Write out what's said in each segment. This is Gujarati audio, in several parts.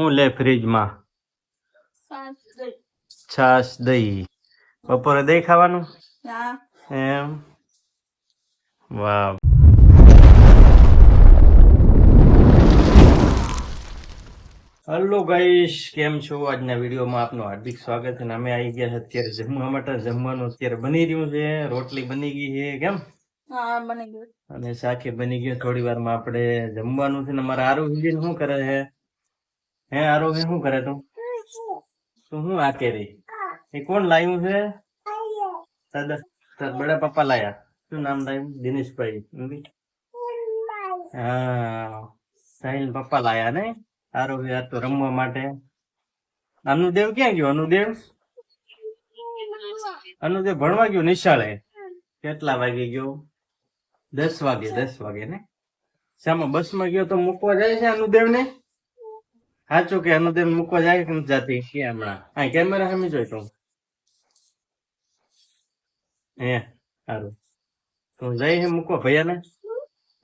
હું લે ફ્રીજમાં છાશ દહીં બપોરે દહીં ખાવાનું એમ વાહ હલો ગાઈસ કેમ છો આજના વિડીયોમાં આપનું હાર્દિક સ્વાગત છે અને અમે આવી ગયા છે અત્યારે જમવા માટે જમવાનું અત્યારે બની રહ્યું છે રોટલી બની ગઈ છે કેમ બની ગયું અને શાકે બની ગયું થોડી વારમાં આપણે જમવાનું છે ને મારા આરોહી શું કરે છે હે આરોહી શું કરે તું હું આ કેરી એ કોણ લાવ્યું છે તાર બડા પપ્પા લાયા શું નામ લાવ્યું દિનેશભાઈ હા સાહિલ પપ્પા લાયા ને આરોહી આ તો રમવા માટે અનુદેવ ક્યાં ગયો અનુદેવ ભણવા ગયો નિશાળે કેટલા વાગે ગયો 10 વાગે ને શામાં બસમાં ગયો તો મૂકવા જાય છે અનુદેવ ને સાચું કે અનુદેવ મૂકવા જાય કે નથી જાતી કે હમણાં હા કેમેરા સામે જોઈ તું હે સારું તું જઈ હે મૂકવા ભૈયા ને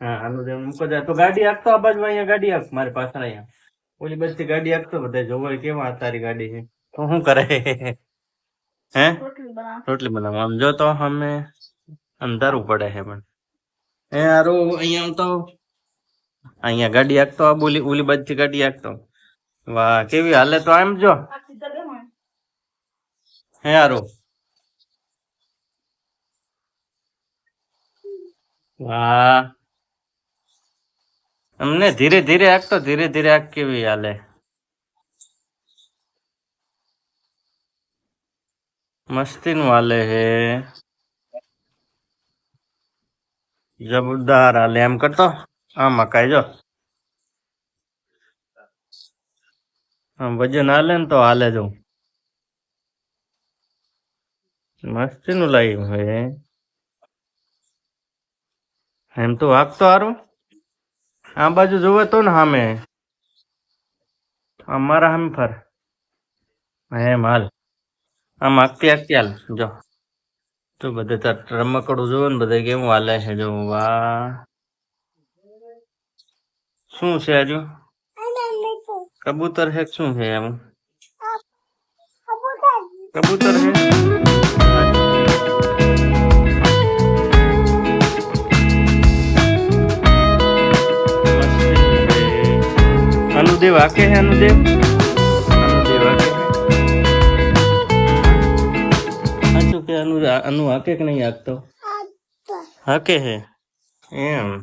હા અનુદેવ મૂકવા જાય તો ગાડી હાંકતો આ બાજુ અહીંયા ગાડી હાંક મારી પાછળ અહીંયા ઓલી બધી ગાડી હાંકતો બધા જોવાય કેવા તારી ગાડી છે તો શું કરે હે રોટલી બનાવ આમ જો તો અમે અંધારું પડે છે પણ હે હારું અહીંયા તો અહીંયા ગાડી હાંકતો આ બોલી ઓલી બધી ગાડી હાંકતો વાહ કેવી હાલે તો આમ જો હે હારું વાહ અમને ધીરે ધીરે હાંકતો ધીરે ધીરે હાંક કેવી હાલે મસ્તી નું હાલે હે જબરદાર હાલે એમ કરતો આમાં કાઈ જો વજન હાલે ને તો હાલે જો મસ્તી નું લાવ્યું હે એમ તો હાંકતો હારું આ બાજુ જોવે તો ને સામે અમારા સામે ફર એમ હાલ આમ હાંકતી હાંકતી હાલ જો તો બધે તાર રમકડું જોવે ને બધે કેવું હાલે છે જો વાહ શું છે હજુ કબૂતર છે કે શું છે એમ કબૂતર છે અનુદેવ હાકે છે અનુદેવ હાકે સાચું કે અનુ હાકે કે નહીં હાકતો હાકે છે એમ